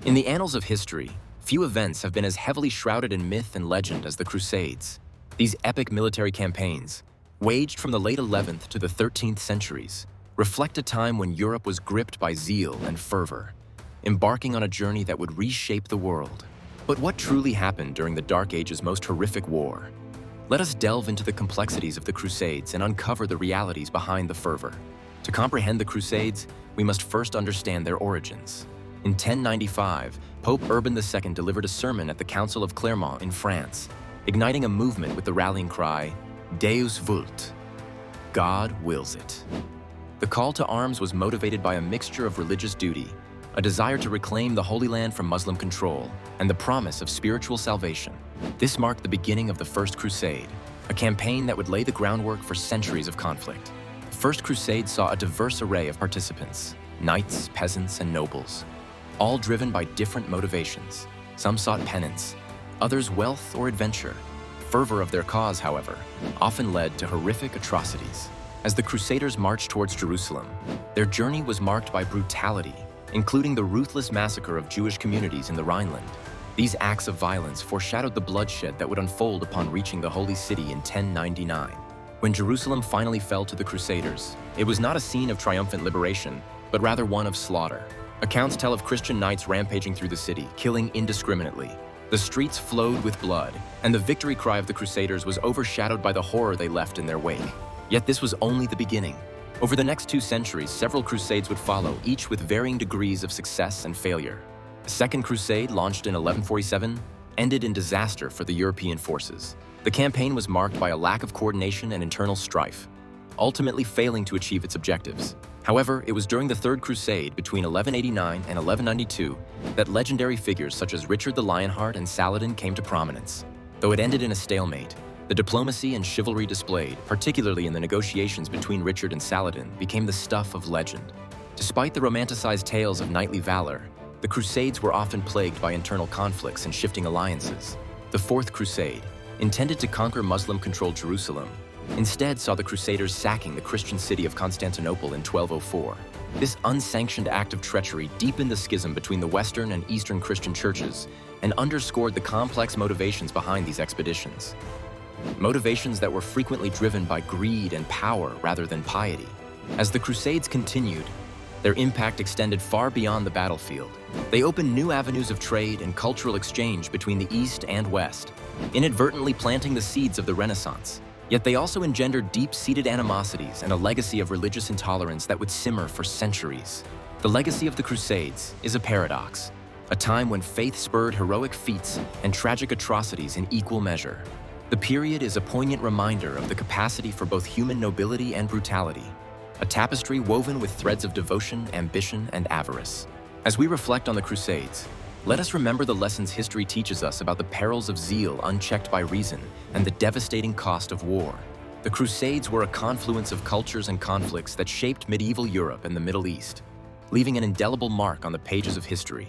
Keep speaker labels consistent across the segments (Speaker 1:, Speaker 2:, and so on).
Speaker 1: In the annals of history, few events have been as heavily shrouded in myth and legend as the Crusades. These epic military campaigns, waged from the late 11th to the 13th centuries, reflect a time when Europe was gripped by zeal and fervor, embarking on a journey that would reshape the world. But what truly happened during the Dark Age's most horrific war? Let us delve into the complexities of the Crusades and uncover the realities behind the fervor. To comprehend the Crusades, we must first understand their origins. In 1095, Pope Urban II delivered a sermon at the Council of Clermont in France, igniting a movement with the rallying cry, Deus vult, God wills it. The call to arms was motivated by a mixture of religious duty, a desire to reclaim the Holy Land from Muslim control, and the promise of spiritual salvation. This marked the beginning of the First Crusade, a campaign that would lay the groundwork for centuries of conflict. The First Crusade saw a diverse array of participants, knights, peasants, and nobles, all driven by different motivations. Some sought penance, others wealth or adventure. Fervor of their cause, however, often led to horrific atrocities. As the Crusaders marched towards Jerusalem, their journey was marked by brutality, including the ruthless massacre of Jewish communities in the Rhineland. These acts of violence foreshadowed the bloodshed that would unfold upon reaching the Holy City in 1099. When Jerusalem finally fell to the Crusaders, it was not a scene of triumphant liberation, but rather one of slaughter. Accounts tell of Christian knights rampaging through the city, killing indiscriminately. The streets flowed with blood, and the victory cry of the Crusaders was overshadowed by the horror they left in their wake. Yet this was only the beginning. Over the next 2 centuries, several crusades would follow, each with varying degrees of success and failure. The Second Crusade, launched in 1147, ended in disaster for the European forces. The campaign was marked by a lack of coordination and internal strife, ultimately failing to achieve its objectives. However, it was during the Third Crusade between 1189 and 1192 that legendary figures such as Richard the Lionheart and Saladin came to prominence. Though it ended in a stalemate, the diplomacy and chivalry displayed, particularly in the negotiations between Richard and Saladin, became the stuff of legend. Despite the romanticized tales of knightly valor, the Crusades were often plagued by internal conflicts and shifting alliances. The Fourth Crusade, intended to conquer Muslim-controlled Jerusalem, instead saw the Crusaders sacking the Christian city of Constantinople in 1204. This unsanctioned act of treachery deepened the schism between the Western and Eastern Christian churches and underscored the complex motivations behind these expeditions. Motivations that were frequently driven by greed and power rather than piety. As the Crusades continued, their impact extended far beyond the battlefield. They opened new avenues of trade and cultural exchange between the East and West, inadvertently planting the seeds of the Renaissance. Yet they also engendered deep-seated animosities and a legacy of religious intolerance that would simmer for centuries. The legacy of the Crusades is a paradox, a time when faith spurred heroic feats and tragic atrocities in equal measure. The period is a poignant reminder of the capacity for both human nobility and brutality, a tapestry woven with threads of devotion, ambition, and avarice. As we reflect on the Crusades, let us remember the lessons history teaches us about the perils of zeal unchecked by reason and the devastating cost of war. The Crusades were a confluence of cultures and conflicts that shaped medieval Europe and the Middle East, leaving an indelible mark on the pages of history.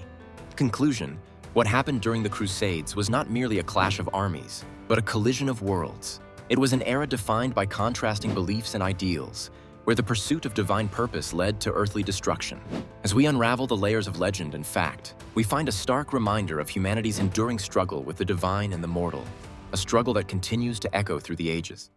Speaker 1: In conclusion, what happened during the Crusades was not merely a clash of armies, but a collision of worlds. It was an era defined by contrasting beliefs and ideals, where the pursuit of divine purpose led to earthly destruction. As we unravel the layers of legend and fact, we find a stark reminder of humanity's enduring struggle with the divine and the mortal, a struggle that continues to echo through the ages.